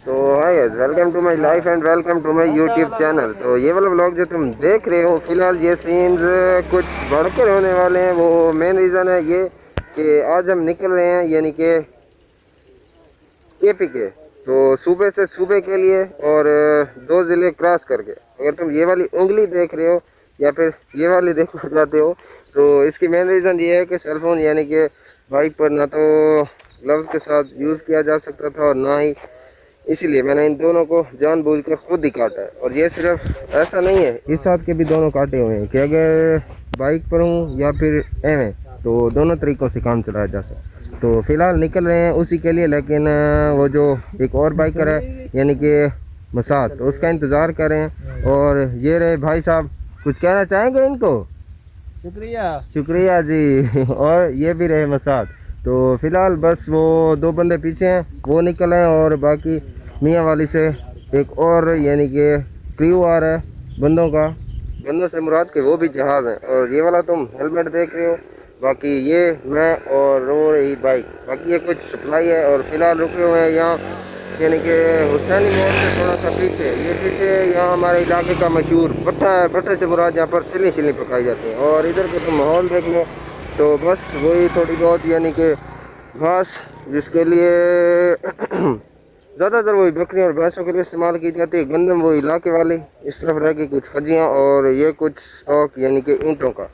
तो hi guys, welcome to my life and welcome to my YouTube channel. तो ये वाला व्लॉग जो तुम देख रहे हो, फिलहाल ये सीन्स कुछ बढ़कर होने वाले हैं। वो मेन रीज़न है ये कि आज हम निकल रहे हैं यानी कि केपी के, तो सुबह से सुबह के लिए और दो ज़िले क्रॉस करके। अगर तुम ये वाली उंगली देख रहे हो या फिर ये वाली देखना चाहते हो तो इसकी मेन रीज़न ये है कि सेलफोन यानी कि बाइक पर ना तो ग्लव्स के साथ यूज़ किया जा सकता था और ना ही, इसीलिए मैंने इन दोनों को जानबूझकर खुद ही काटा है। और ये सिर्फ ऐसा नहीं है, इस हाथ के भी दोनों काटे हुए हैं कि अगर बाइक पर हूँ या फिर एवं तो दोनों तरीक़ों से काम चलाया जा सकता। तो फिलहाल निकल रहे हैं उसी के लिए, लेकिन वो जो एक और बाइकर है यानी कि मसाद, तो उसका इंतज़ार कर रहे हैं। और ये रहे भाई साहब, कुछ कहना चाहेंगे इनको? शुक्रिया। शुक्रिया जी। और ये भी रहे मसाद। तो फिलहाल बस वो दो बंदे पीछे हैं, वो निकल आए और बाकी मियाँ वाली से एक और यानी कि क्रू आ रहा है बंदों का। बंदों से मुराद के वो भी जहाज़ हैं। और ये वाला तुम हेलमेट देख रहे हो, बाकी ये मैं और रो रही बाइक, बाकी ये कुछ सप्लाई है। और फिलहाल रुके हुए हैं यहाँ यानी कि हुसैनी मोड़ से थोड़ा सा पीछे, ये पीछे यहाँ हमारे इलाके का मशहूर भट्टा है। भट्टे से मुराद यहाँ पर सिली सिली पकाई जाती है। और इधर के तुम माहौल देख लो तो बस वही थोड़ी बहुत यानी कि घास जिसके लिए ज़्यादातर वही बकरियों और भैंसों के लिए इस्तेमाल की जाती है। गंदम वो इलाके वाली, इस तरफ रह गई कुछ खजियाँ और ये कुछ स्टॉक यानी कि ईंटों का।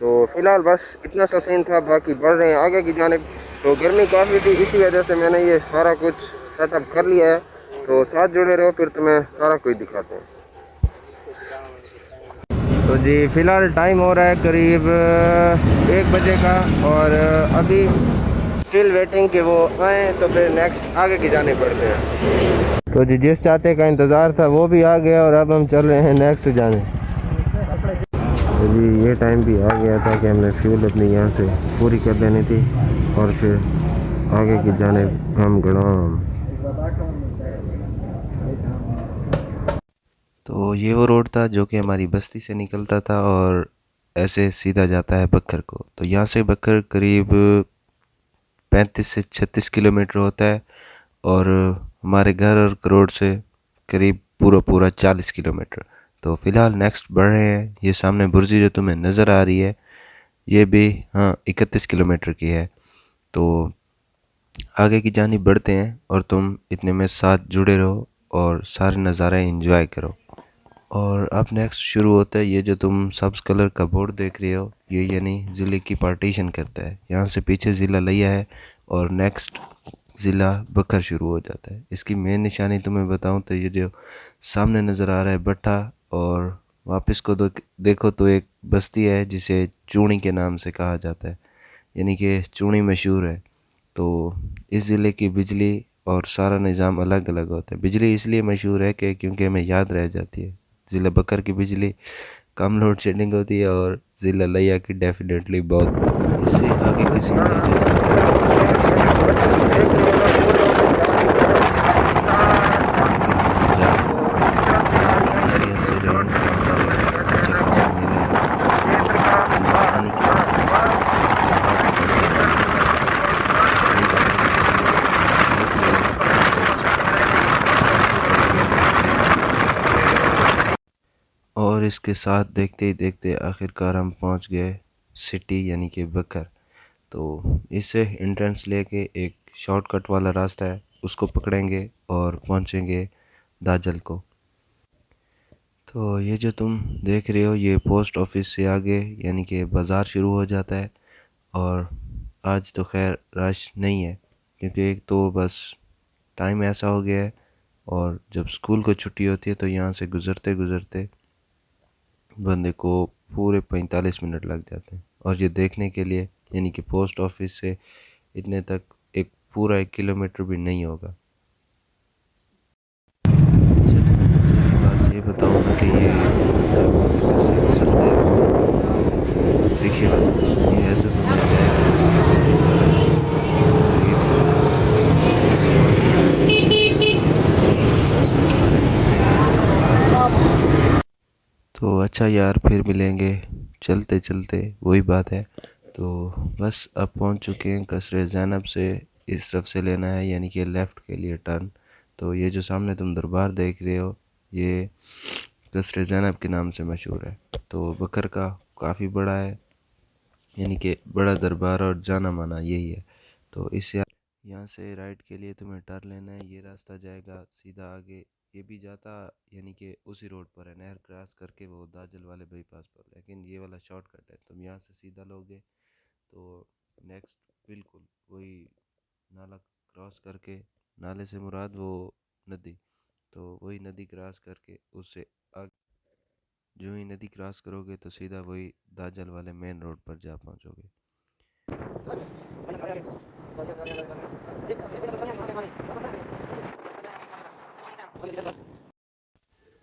तो फिलहाल बस इतना सा सीन था, बाकी बढ़ रहे हैं आगे की जानिब। तो गर्मी काफ़ी थी, इसी वजह से मैंने ये सारा कुछ सेटअप कर लिया है। तो साथ जुड़े रहो, फिर तुम्हें सारा कुछ दिखाते हैं। तो जी फ़िलहाल टाइम हो रहा है करीब 1 बजे का और अभी स्टिल वेटिंग कि वो आए तो फिर नेक्स्ट आगे की जाने पड़ते हैं। तो जी जिस चाहते का इंतज़ार था वो भी आ गया और अब हम चल रहे हैं नेक्स्ट जाने। तो जी ये टाइम भी आ गया था कि हमने फ्यूल अपनी यहाँ से पूरी कर लेनी थी और फिर आगे की जाने हम गड़ाम। तो ये वो रोड था जो कि हमारी बस्ती से निकलता था और ऐसे सीधा जाता है बक्कर को। तो यहाँ से बक्कर करीब 35 से 36 किलोमीटर होता है और हमारे घर और रोड से करीब पूरा 40 किलोमीटर। तो फ़िलहाल नेक्स्ट बढ़ रहे हैं। ये सामने बुर्जी जो तुम्हें नज़र आ रही है ये भी 31 किलोमीटर की है। तो आगे की जानिब बढ़ते हैं और तुम इतने में साथ जुड़े रहो और सारे नज़ारे एंजॉय करो। और अब नेक्स्ट शुरू होता है ये जो तुम सब्ज़ कलर का बोर्ड देख रहे हो, ये यानी ज़िले की पार्टीशन करता है। यहाँ से पीछे ज़िला लिया है और नेक्स्ट ज़िला बकर शुरू हो जाता है। इसकी मेन निशानी तुम्हें बताऊं तो ये जो सामने नज़र आ रहा है भट्टा, और वापस को देखो तो एक बस्ती है जिसे चूनी के नाम से कहा जाता है, यानी कि चूनी मशहूर है। तो इस ज़िले की बिजली और सारा निज़ाम अलग अलग होता है। बिजली इसलिए मशहूर है कि क्योंकि हमें याद रह जाती है। ज़िला बकर की बिजली कम लोड शेडिंग होती है और ज़िला लिया की डेफिनेटली बहुत। इससे आगे किसी और इसके साथ देखते ही देखते आखिरकार हम पहुंच गए सिटी यानी कि बकर। तो इससे एंट्रेंस लेके एक शॉर्टकट वाला रास्ता है, उसको पकड़ेंगे और पहुंचेंगे दाजल को। तो ये जो तुम देख रहे हो ये पोस्ट ऑफिस से आगे यानी कि बाज़ार शुरू हो जाता है। और आज तो खैर रश नहीं है क्योंकि एक तो बस टाइम ऐसा हो गया है और जब स्कूल को छुट्टी होती है तो यहाँ से गुज़रते गुज़रते बंदे को पूरे 45 मिनट लग जाते हैं। और ये देखने के लिए यानी कि पोस्ट ऑफिस से इतने तक एक पूरा 1 किलोमीटर भी नहीं होगा। अच्छा, तो बात ये बताऊँगा कि ये जब इधर से गुजरते हैं तो रिक्शे वाले ये ऐसे समझते हैं तो अच्छा यार फिर मिलेंगे चलते चलते, वही बात है। तो बस अब पहुंच चुके हैं कसरे ज़ैनब से, इस तरफ से लेना है यानी कि लेफ़्ट के लिए टर्न। तो ये जो सामने तुम दरबार देख रहे हो ये कसर ज़ैनब के नाम से मशहूर है। तो बकर का काफ़ी बड़ा है, यानी कि बड़ा दरबार और जाना माना यही है। तो इससे यहाँ से राइट के लिए तुम्हें टर्न लेना है, ये रास्ता जाएगा सीधा आगे, ये भी जाता यानी कि उसी रोड पर है, नहर क्रॉस करके वो दाजल वाले बाईपास पर, लेकिन ये वाला शॉर्टकट है। तुम यहाँ से सीधा लोगे तो नेक्स्ट बिल्कुल वही नाला क्रॉस करके, नाले से मुराद वो नदी, तो वही नदी क्रॉस करके उससे आगे जो ही नदी क्रॉस करोगे तो सीधा वही दाजल वाले मेन रोड पर जा पहुँचोगे।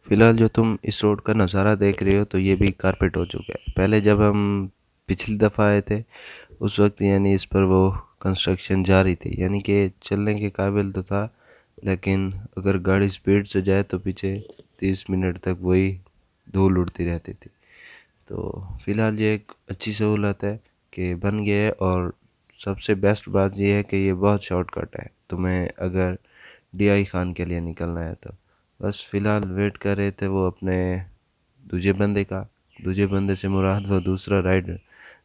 फ़िलहाल जो तुम इस रोड का नज़ारा देख रहे हो तो ये भी कारपेट हो चुका है। पहले जब हम पिछली दफ़ा आए थे उस वक्त यानी इस पर वो कंस्ट्रक्शन जारी थी, यानी कि चलने के काबिल तो था, लेकिन अगर गाड़ी स्पीड से जाए तो पीछे 30 मिनट तक वही धूल उड़ती रहती थी। तो फ़िलहाल ये एक अच्छी सहूलत है कि बन गया है, और सबसे बेस्ट बात ये है कि ये बहुत शॉर्टकट है तुम्हें अगर डीआई खान के लिए निकलना है तो। बस फ़िलहाल वेट कर रहे थे वो अपने दूजे बंदे का, दूजे बंदे से मुराद वो दूसरा राइडर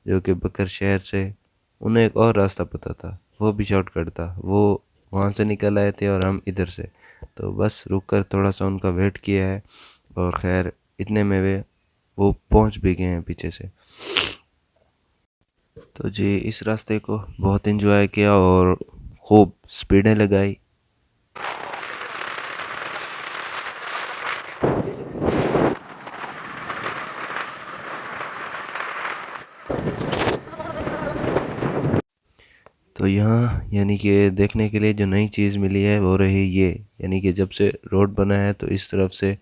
जो कि बकर शहर से, उन्हें एक और रास्ता पता था, वो भी शॉर्टकट था, वो वहाँ से निकल आए थे और हम इधर से। तो बस रुक कर थोड़ा सा उनका वेट किया है, और खैर इतने में वो पहुँच भी गए हैं पीछे से। तो जी इस रास्ते को बहुत इन्जॉय किया और खूब स्पीडें लगाई। तो यहाँ यानी कि देखने के लिए जो नई चीज़ मिली है वो रही ये, यानी कि जब से रोड बना है तो इस तरफ से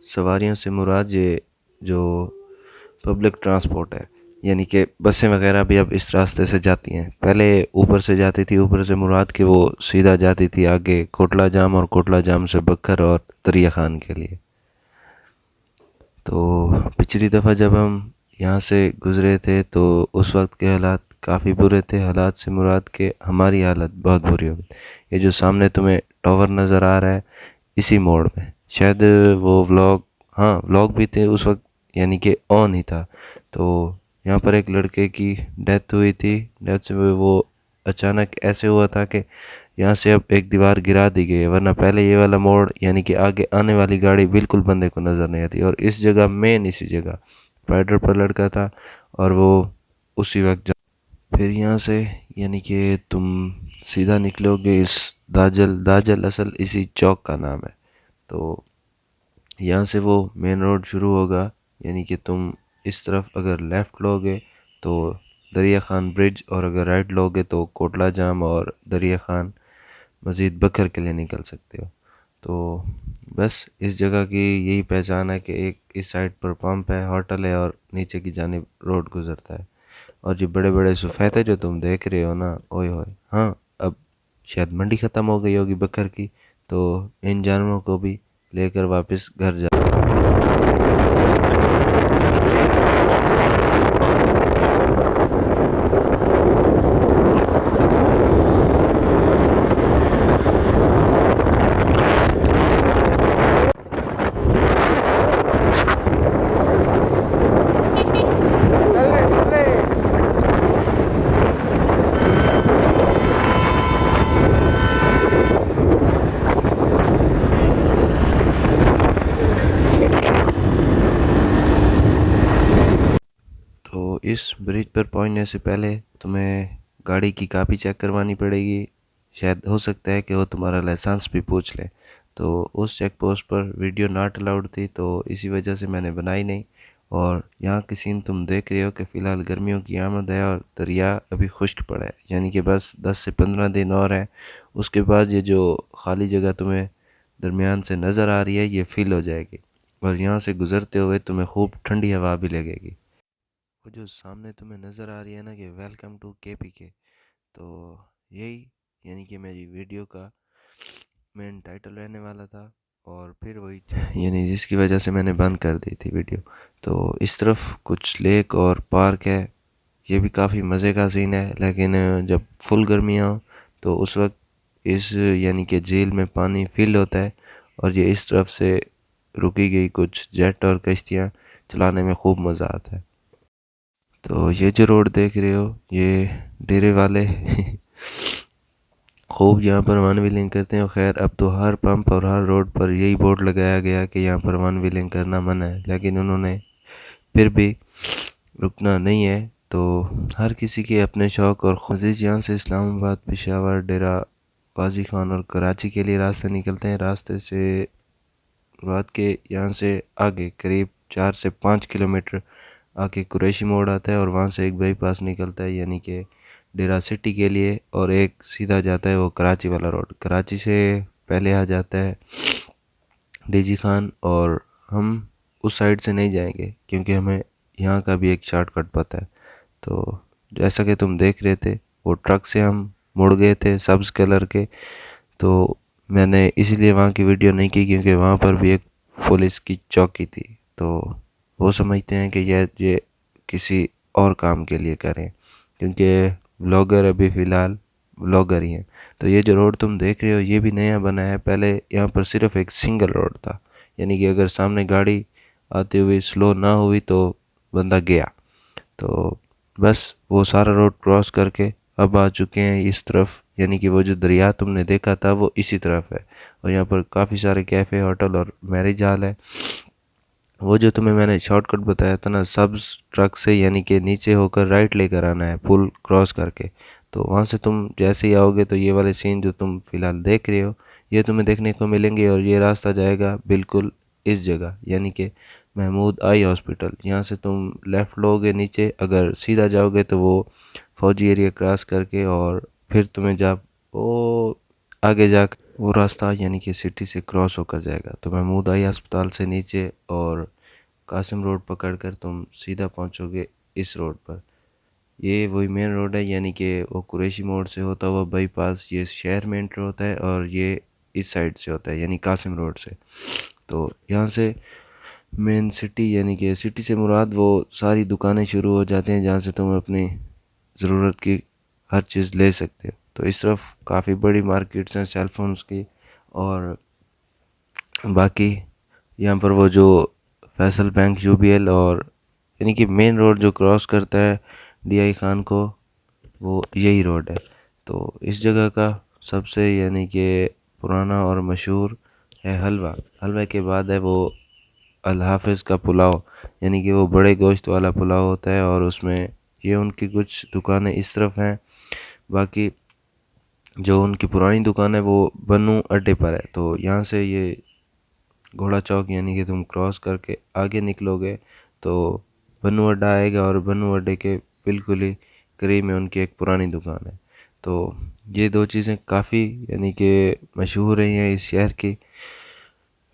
सवारियों से मुराद ये जो पब्लिक ट्रांसपोर्ट है, यानी कि बसें वगैरह भी अब इस रास्ते से जाती हैं। पहले ऊपर से जाती थी, ऊपर से मुराद कि वो सीधा जाती थी आगे कोटला जाम, और कोटला जाम से बकर और दरिया खान के लिए। तो पिछली दफ़ा जब हम यहाँ से गुज़रे थे तो उस वक्त के हालात काफ़ी बुरे थे, हालात से मुराद के हमारी हालत बहुत बुरी हो गई। ये जो सामने तुम्हें टावर नज़र आ रहा है इसी मोड़ में, शायद वो व्लॉग, हाँ व्लॉग भी थे उस वक्त, यानी कि ऑन ही था। तो यहाँ पर एक लड़के की डेथ हुई थी, डेथ से वो अचानक ऐसे हुआ था कि यहाँ से अब एक दीवार गिरा दी गई है, वरना पहले ये वाला मोड़ यानी कि आगे आने वाली गाड़ी बिल्कुल बंदे को नज़र नहीं आती। और इस जगह मेन इसी जगह स्पाइडर पर लड़का था और वो उसी वक्त फिर यहाँ से यानी कि तुम सीधा निकलोगे इस दाजल, दाजल असल इसी चौक का नाम है। तो यहाँ से वो मेन रोड शुरू होगा, यानी कि तुम इस तरफ अगर लेफ़्ट लोगे तो दरिया खान ब्रिज, और अगर राइट लोगे तो कोटला जाम और दरिया खान मज़ीद बकर के लिए निकल सकते हो। तो बस इस जगह की यही पहचान है कि एक इस साइड पर पंप है, होटल है, और नीचे की जानिब रोड गुज़रता है। और जो बड़े बड़े सफ़ेद जो तुम देख रहे हो ना, ओए होए, हाँ अब शायद मंडी ख़त्म हो गई होगी बकर की, तो इन जानवरों को भी लेकर वापस घर जा। तो इस ब्रिज पर पहुंचने से पहले तुम्हें गाड़ी की कापी चेक करवानी पड़ेगी, शायद हो सकता है कि वो तुम्हारा लाइसेंस भी पूछ ले। तो उस चेक पोस्ट पर वीडियो नॉट अलाउड थी, तो इसी वजह से मैंने बनाई नहीं। और यहाँ की सीन तुम देख रहे हो कि फ़िलहाल गर्मियों की आमद है और दरिया अभी खुश्क पड़ा है, यानी कि बस 10 से 15 दिन और हैं, उसके बाद ये जो खाली जगह तुम्हें दरमियान से नज़र आ रही है ये फिल हो जाएगी, और यहाँ से गुज़रते हुए तुम्हें खूब ठंडी हवा भी लगेगी। वो जो सामने तुम्हें नज़र आ रही है ना कि वेलकम टू KPK, तो यही यानी कि मेरी वीडियो का मेन टाइटल रहने वाला था, और फिर वही यानी जिसकी वजह से मैंने बंद कर दी थी वीडियो। तो इस तरफ कुछ लेक और पार्क है, ये भी काफ़ी मज़े का सीन है, लेकिन जब फुल गर्मियाँ हो तो उस वक्त इस यानी कि झील में पानी फिल होता है और ये इस तरफ से रुकी गई कुछ जेट और कश्तियाँ चलाने में खूब मज़ा आता है। तो ये जो रोड देख रहे हो ये डेरे वाले खूब यहाँ पर वन व्हीलिंग करते हैं। खैर अब तो हर पंप और हर रोड पर यही बोर्ड लगाया गया कि यहाँ पर वन व्हीलिंग करना मना है, लेकिन उन्होंने फिर भी रुकना नहीं है। तो हर किसी के अपने शौक़ और ख्वाहिश। यहाँ से इस्लामाबाद, पेशावर, डेरा गाजी खान और कराची के लिए रास्ते निकलते हैं। रास्ते से रात के यहाँ से आगे करीब 4 से 5 किलोमीटर आके कुरैशी मोड़ आता है और वहाँ से एक बाईपास निकलता है यानी कि डेरा सिटी के लिए, और एक सीधा जाता है वो कराची वाला रोड। कराची से पहले आ जाता है डीजी खान, और हम उस साइड से नहीं जाएंगे क्योंकि हमें यहाँ का भी एक शॉर्टकट पता है। तो जैसा कि तुम देख रहे थे वो ट्रक से हम मुड़ गए थे सब्ज़ कलर के, तो मैंने इसीलिए वहाँ की वीडियो नहीं की क्योंकि वहाँ पर भी एक पुलिस की चौकी थी, तो वो समझते हैं कि ये किसी और काम के लिए करें क्योंकि ब्लॉगर अभी फ़िलहाल ब्लॉगर ही हैं। तो ये जो रोड तुम देख रहे हो ये भी नया बना है। पहले यहाँ पर सिर्फ एक सिंगल रोड था, यानी कि अगर सामने गाड़ी आती हुई स्लो ना हुई तो बंदा गया। तो बस वो सारा रोड क्रॉस करके अब आ चुके हैं इस तरफ, यानी कि वो जो दरिया तुमने देखा था वो इसी तरफ है। और यहाँ पर काफ़ी सारे कैफ़े, होटल और मैरिज हॉल है। वो जो तुम्हें मैंने शॉर्टकट बताया था ना सब्ज़ ट्रक से, यानी कि नीचे होकर राइट लेकर आना है पुल क्रॉस करके। तो वहाँ से तुम जैसे ही आओगे तो ये वाले सीन जो तुम फ़िलहाल देख रहे हो ये तुम्हें देखने को मिलेंगे, और ये रास्ता जाएगा बिल्कुल इस जगह यानी कि महमूद आई हॉस्पिटल। यहाँ से तुम लेफ़्ट लोगे नीचे, अगर सीधा जाओगे तो वो फौजी एरिया क्रॉस करके और फिर तुम्हें जब वो आगे जाकर वो रास्ता यानी कि सिटी से क्रॉस होकर जाएगा। तो महमूद आई अस्पताल से नीचे और कासिम रोड पकड़कर तुम सीधा पहुंचोगे इस रोड पर। ये वही मेन रोड है, यानी कि वो कुरैशी मोड़ से होता हुआ बाईपास ये शहर में एंटर होता है और ये इस साइड से होता है यानी कासिम रोड से। तो यहाँ से मेन सिटी यानी कि सिटी से मुराद वो सारी दुकानें शुरू हो जाते हैं जहाँ से तुम अपनी ज़रूरत की हर चीज़ ले सकते हो। तो इस तरफ काफ़ी बड़ी मार्केट्स हैं सेलफोन्स की, और बाकी यहाँ पर वो जो फैसल बैंक, यूबीएल, और यानी कि मेन रोड जो क्रॉस करता है डीआई खान को वो यही रोड है। तो इस जगह का सबसे यानी कि पुराना और मशहूर है हलवा। हलवे के बाद है वो अल हाफिज़ का पुलाव, यानी कि वो बड़े गोश्त वाला पुलाव होता है, और उसमें ये उनकी कुछ दुकानें इस तरफ हैं। बाकी जो उनकी पुरानी दुकान है वो बनू अड्डे पर है। तो यहाँ से ये घोड़ा चौक यानी कि तुम क्रॉस करके आगे निकलोगे तो बनू अड्डा आएगा, और बनू अड्डे के बिल्कुल ही करीब में उनकी एक पुरानी दुकान है। तो ये दो चीज़ें काफ़ी यानी कि मशहूर रही हैं इस शहर की।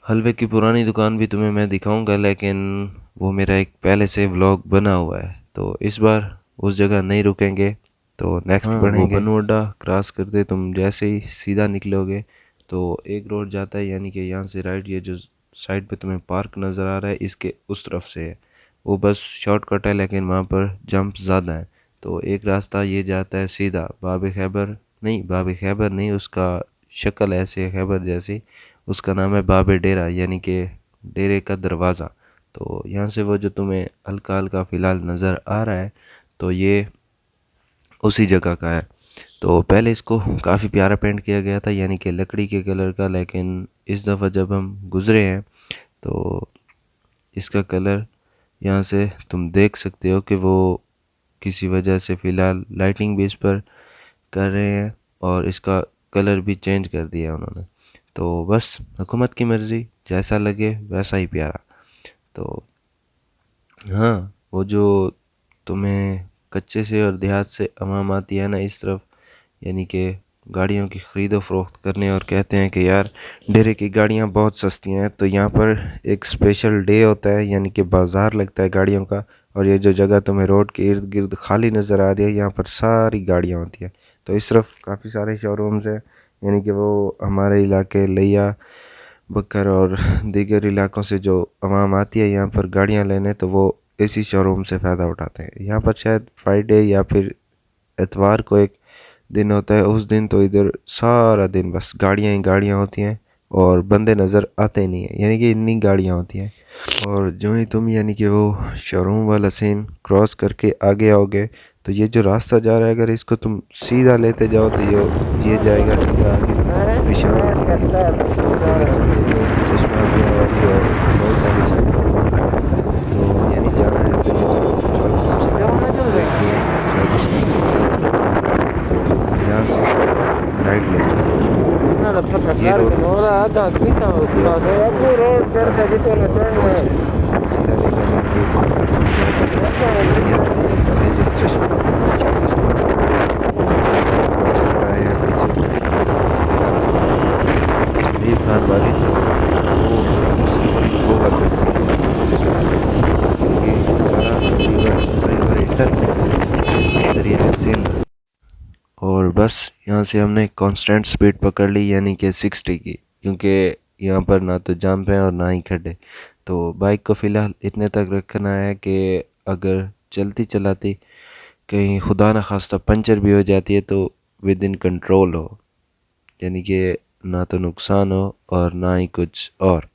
हलवे की पुरानी दुकान भी तुम्हें मैं दिखाऊंगा, लेकिन वो मेरा एक पहले से व्लॉग बना हुआ है, तो इस बार उस जगह नहीं रुकेंगे, तो नेक्स्ट बढ़ेंगे। बनू अड्डा क्रॉस करते तुम जैसे ही सीधा निकलोगे तो एक रोड जाता है, यानी कि यहाँ से राइट, ये जो साइड पे तुम्हें पार्क नज़र आ रहा है इसके उस तरफ से है। वो बस शॉर्टकट है लेकिन वहाँ पर जंप ज़्यादा है। तो एक रास्ता ये जाता है सीधा बाब खैबर नहीं, उसका शक्ल ऐसे है खैबर जैसी, उसका नाम है बाब डेरा यानी कि डेरे का दरवाज़ा। तो यहाँ से वो जो तुम्हें हल्का हल्का फ़िलहाल नज़र आ रहा है तो ये उसी जगह का है। तो पहले इसको काफ़ी प्यारा पेंट किया गया था यानी कि लकड़ी के कलर का, लेकिन इस दफ़ा जब हम गुज़रे हैं तो इसका कलर यहाँ से तुम देख सकते हो कि वो किसी वजह से फ़िलहाल लाइटिंग भी इस पर कर रहे हैं और इसका कलर भी चेंज कर दिया उन्होंने। तो बस हुकूमत की मर्ज़ी, जैसा लगे वैसा ही प्यारा। तो हाँ, वो जो तुम्हें कच्चे से और देहात से अवाम आती है ना इस तरफ, यानी कि गाड़ियों की ख़रीदो फ़रोख्त करने, और कहते हैं कि यार डेरे की गाड़ियाँ बहुत सस्ती हैं। तो यहाँ पर एक स्पेशल डे होता है यानी कि बाज़ार लगता है गाड़ियों का, और ये जो जगह तुम्हें रोड के इर्द गिर्द खाली नज़र आ रही है यहाँ पर सारी गाड़ियाँ होती हैं। तो इस तरफ काफ़ी सारे शोरूम्स हैं, यानी कि वो हमारे इलाके लिया, बकर और दीगर इलाकों से जो अवाम आती है यहाँ पर गाड़ियाँ लेने, तो वो इसी शोरूम से फ़ायदा उठाते हैं। यहाँ पर शायद फ्राइडे या फिर एतवार को एक दिन होता है उस दिन तो इधर सारा दिन बस गाड़ियाँ ही गाड़ियाँ होती हैं और बंदे नज़र आते ही नहीं हैं, यानी कि इतनी गाड़ियाँ होती हैं। और जो ही तुम यानी कि वो शोरूम वाला सीन क्रॉस करके आगे आओगे तो ये जो रास्ता जा रहा है अगर इसको तुम सीधा लेते जाओ तो ये जाएगा सीधा आगे विशाल के लिए। अगर तुम ये जो चश्मा मियाँ वाली और बहुत वाली साइड पर घूमना है तो यानी जाना है तो ये जो चलो तुम सामने देख रहे हो सर्विस तो यहाँ से राइट ले लो। ये रोड रोड चढ़ता जितना चढ़ना है सीधा लेकर जाएंगे तो पहुंच जाएंगे ये वाली सिग्नल है जो चश्मा क्रॉस कर रहा है पीछे समीर खान वाली तो वो वाले चश्मा क्योंकि सारा बड़े बड़े टच है दरिया सिंध। और बस यहाँ से हमने कांस्टेंट स्पीड पकड़ ली यानी कि 60 की, क्योंकि यहाँ पर ना तो जंप है और ना ही खड्डे। तो बाइक को फ़िलहाल इतने तक रखना है कि अगर चलती चलाती कहीं खुदा न खास्ता पंचर भी हो जाती है तो विद इन कंट्रोल हो, यानी कि ना तो नुकसान हो और ना ही कुछ और।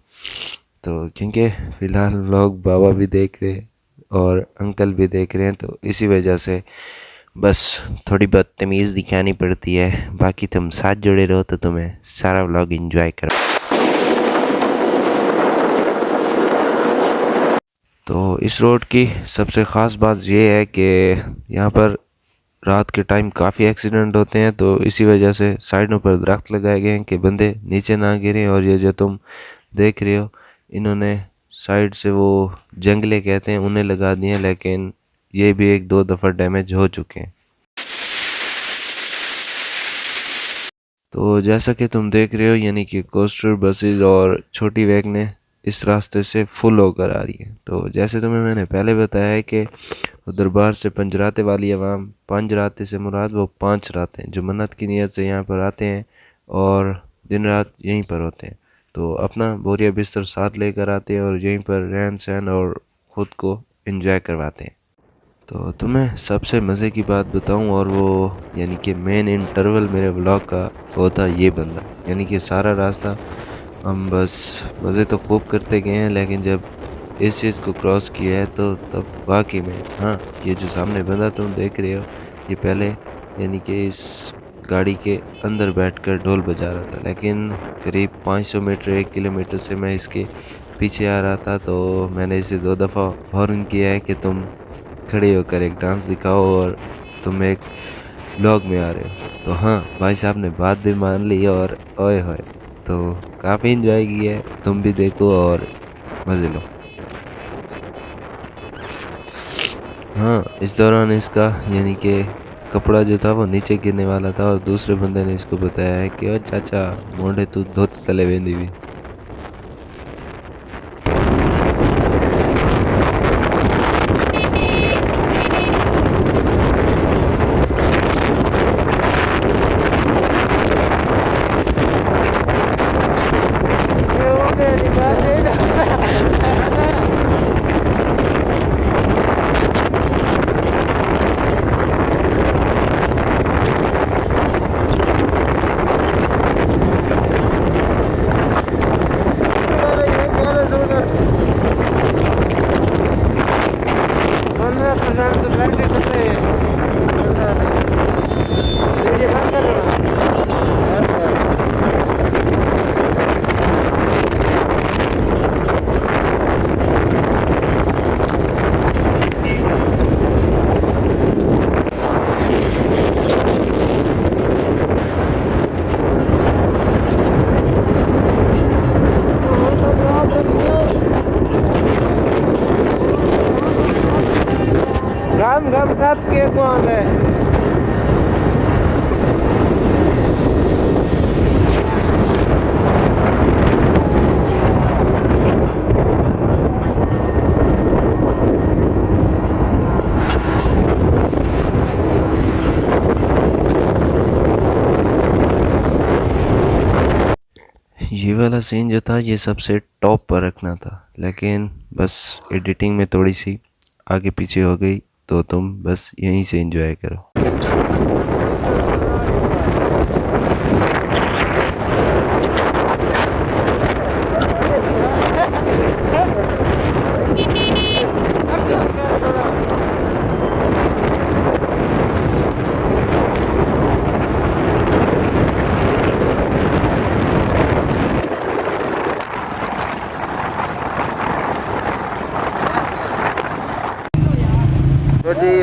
तो क्योंकि फ़िलहाल लोग बाबा भी देख रहे हैं और अंकल भी देख रहे हैं तो इसी वजह से बस थोड़ी बहुत तमीज़ दिखानी पड़ती है। बाकी तुम साथ जुड़े रहो तो तुम्हें सारा व्लॉग एंजॉय करो। तो इस रोड की सबसे ख़ास बात ये है कि यहाँ पर रात के टाइम काफ़ी एक्सीडेंट होते हैं, तो इसी वजह से साइडों पर दरख्त लगाए गए हैं कि बंदे नीचे ना गिरें। और ये जो तुम देख रहे हो इन्होंने साइड से वो जंगले कहते हैं उन्हें लगा दिए हैं, लेकिन ये भी एक दो दफ़ा डैमेज हो चुके हैं। तो जैसा कि तुम देख रहे हो यानी कि कोस्टर बसेस और छोटी वैगनें इस रास्ते से फुल होकर आ रही है। तो जैसे तुम्हें मैंने पहले बताया है कि दरबार से पंजराते वाली आवाम, पंजराते से मुराद वो 5 रातें जो मन्नत की नीयत से यहाँ पर आते हैं और दिन रात यहीं पर होते हैं। तो अपना बोरिया बिस्तर साथ लेकर आते हैं और यहीं पर रहन सहन और ख़ुद को एंजॉय करवाते हैं। तो तुम्हें सबसे मज़े की बात बताऊं और वो यानी कि मेन इंटरवल मेरे व्लॉग का वो था ये बंदा, यानी कि सारा रास्ता हम बस मज़े तो खूब करते गए हैं, लेकिन जब इस चीज़ को क्रॉस किया है तो तब वाकई में हाँ ये जो सामने बंदा तुम देख रहे हो ये पहले यानी कि इस गाड़ी के अंदर बैठकर ढोल बजा रहा था, लेकिन करीब 500 मीटर 1 किलोमीटर से मैं इसके पीछे आ रहा था तो मैंने इसे 2 दफ़ा हॉर्न किया है कि तुम खड़े होकर एक डांस दिखाओ और तुम एक ब्लॉग में आ रहे हो। तो हाँ भाई साहब ने बात भी मान ली और ओए होए तो काफ़ी इन्जॉय किया है, तुम भी देखो और मज़े लो। हाँ इस दौरान इसका यानी कि कपड़ा जो था वो नीचे गिरने वाला था और दूसरे बंदे ने इसको बताया है कि ओ चाचा मोंडे तू धोत तले वेंदी भी। गम कब के कौन है ये वाला सीन जो था ये सबसे टॉप पर रखना था, लेकिन बस एडिटिंग में थोड़ी सी आगे पीछे हो गई तो तुम बस यहीं से एंजॉय करो।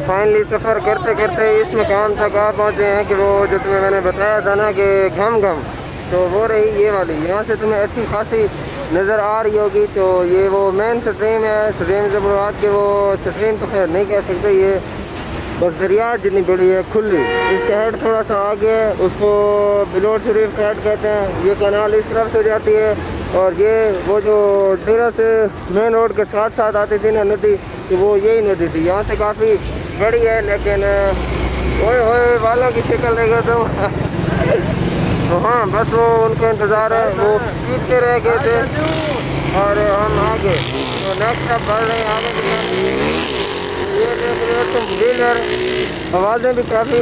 फाइनली सफ़र करते करते इस मकाम तक आ पहुँचे हैं कि वो जो तुम्हें मैंने बताया था ना कि घम घम, तो वो रही ये वाली। यहाँ से तुम्हें अच्छी खासी नज़र आ रही होगी। तो ये वो मेन स्ट्रीम है। स्ट्रीम से मुराद के वो स्ट्रीम तो खैर नहीं कह सकते, ये बस दरिया जितनी बड़ी है खुली। इसका हेड थोड़ा सा आगे है, उसको बिलोट शरीफ हेड कहते हैं। ये कनाल इस तरफ से जाती है और ये वो जो डेरा से मेन रोड के साथ साथ आती थी ना नदी, तो वो यही नदी थी। यहाँ से काफ़ी बड़ी है, लेकिन ओए होए वालों की शक्ल देगा तो हाँ बस वो उनका इंतज़ार है। वो पीछे रह गए थे और हम आगे, तो नेक्स्ट अब बढ़ रहे हैं आगे। ये देख रहे हो तुम व्हीलर, आवाज़ें भी काफ़ी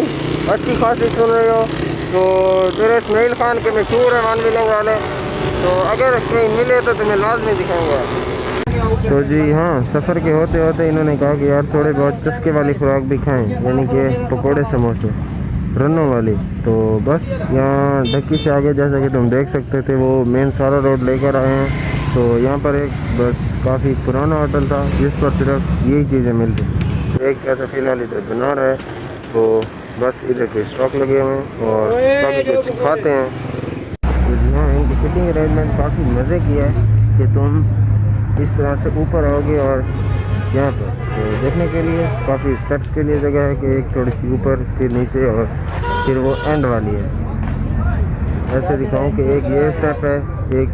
अच्छी खासी सुन रहे हो। तो तेरे इस्माइल खान के मशहूर है वन व्हीलिंग वाले, तो अगर कहीं मिले तो तुम्हें लाजमी दिखाऊंगा। तो जी हाँ, सफ़र के होते होते इन्होंने कहा कि यार थोड़े बहुत चस्के वाली खुराक भी खाएं, यानी कि पकोड़े समोसे रनों वाली। तो बस यहाँ ढक्की से आगे जैसा कि तुम देख सकते थे वो मेन सारा रोड लेकर आए हैं। तो यहाँ पर एक बस काफ़ी पुराना होटल था जिस पर सिर्फ यही चीज़ें मिलती। एक कैसे फ़िलहाल इधर बना रहा है, तो बस इधर के स्टॉक लगे हुए हैं और काफ़ी कुछ खाते हैं। तो जी हाँ, इनकी सिटिंग अरेंजमेंट काफ़ी मज़े की है कि तुम इस तरह से ऊपर आओगे और यहाँ पर तो देखने के लिए काफ़ी स्टेप्स के लिए जगह है कि एक थोड़ी सी ऊपर फिर नीचे और फिर वो एंड वाली है। ऐसे दिखाऊं कि एक ये स्टेप है, एक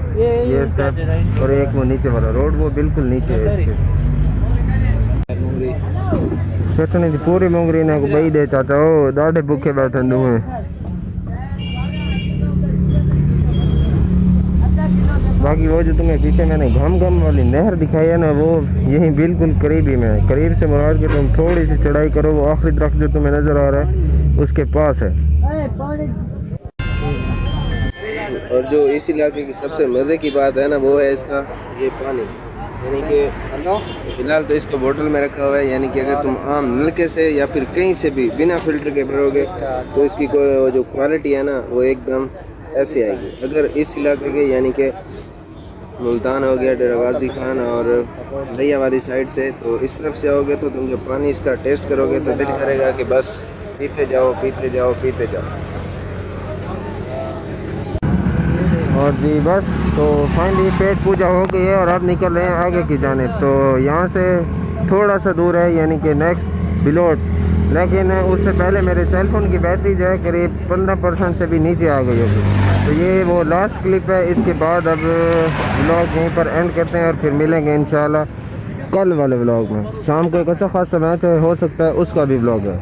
ये स्टेप और एक वो नीचे वाला रोड वो बिल्कुल नीचे है इसके। सोचने थी पूरी मोंगरी ने को बई दे चाचा ओ दाढ़े भूखे बैठे हुए। बाकी वो जो तुम्हें पीछे मैंने घम घम वाली नहर दिखाई है ना, वो यही बिल्कुल करीबी में है। करीब से मुराद के तुम थोड़ी सी चढ़ाई करो, वो आखिरी दरख्त जो तुम्हें नज़र आ रहा है उसके पास है। और जो इस इलाके की सबसे मज़े की बात है ना, वो है इसका ये पानी, यानी कि फ़िलहाल तो इसको बोतल में रखा हुआ है, यानी कि अगर तुम आम नलके से या फिर कहीं से भी बिना फ़िल्टर के भरोगे तो इसकी कोई जो क्वालिटी है ना वो एकदम ऐसे आएगी। अगर इस इलाके के यानी कि मुल्तान हो गया, डेरा गाजी खान और दहिया वाली साइड से, तो इस तरफ से आओगे तो तुम जब पानी इसका टेस्ट करोगे तो दिल करेगा कि बस पीते जाओ पीते जाओ पीते जाओ। और जी बस तो फाइनली पेट पूजा हो गई है और अब निकल रहे हैं आगे की जानिब। तो यहाँ से थोड़ा सा दूर है यानी कि नेक्स्ट बिलोट, लेकिन उससे पहले मेरे सेलफोन की बैटरी जो है करीब 15% से भी नीचे आ गई होगी। तो ये वो लास्ट क्लिप है, इसके बाद अब व्लॉग यहीं पर एंड करते हैं और फिर मिलेंगे इंशाल्लाह कल वाले व्लॉग में। शाम को एक अच्छा खासा मैच हो सकता है, उसका भी व्लॉग है।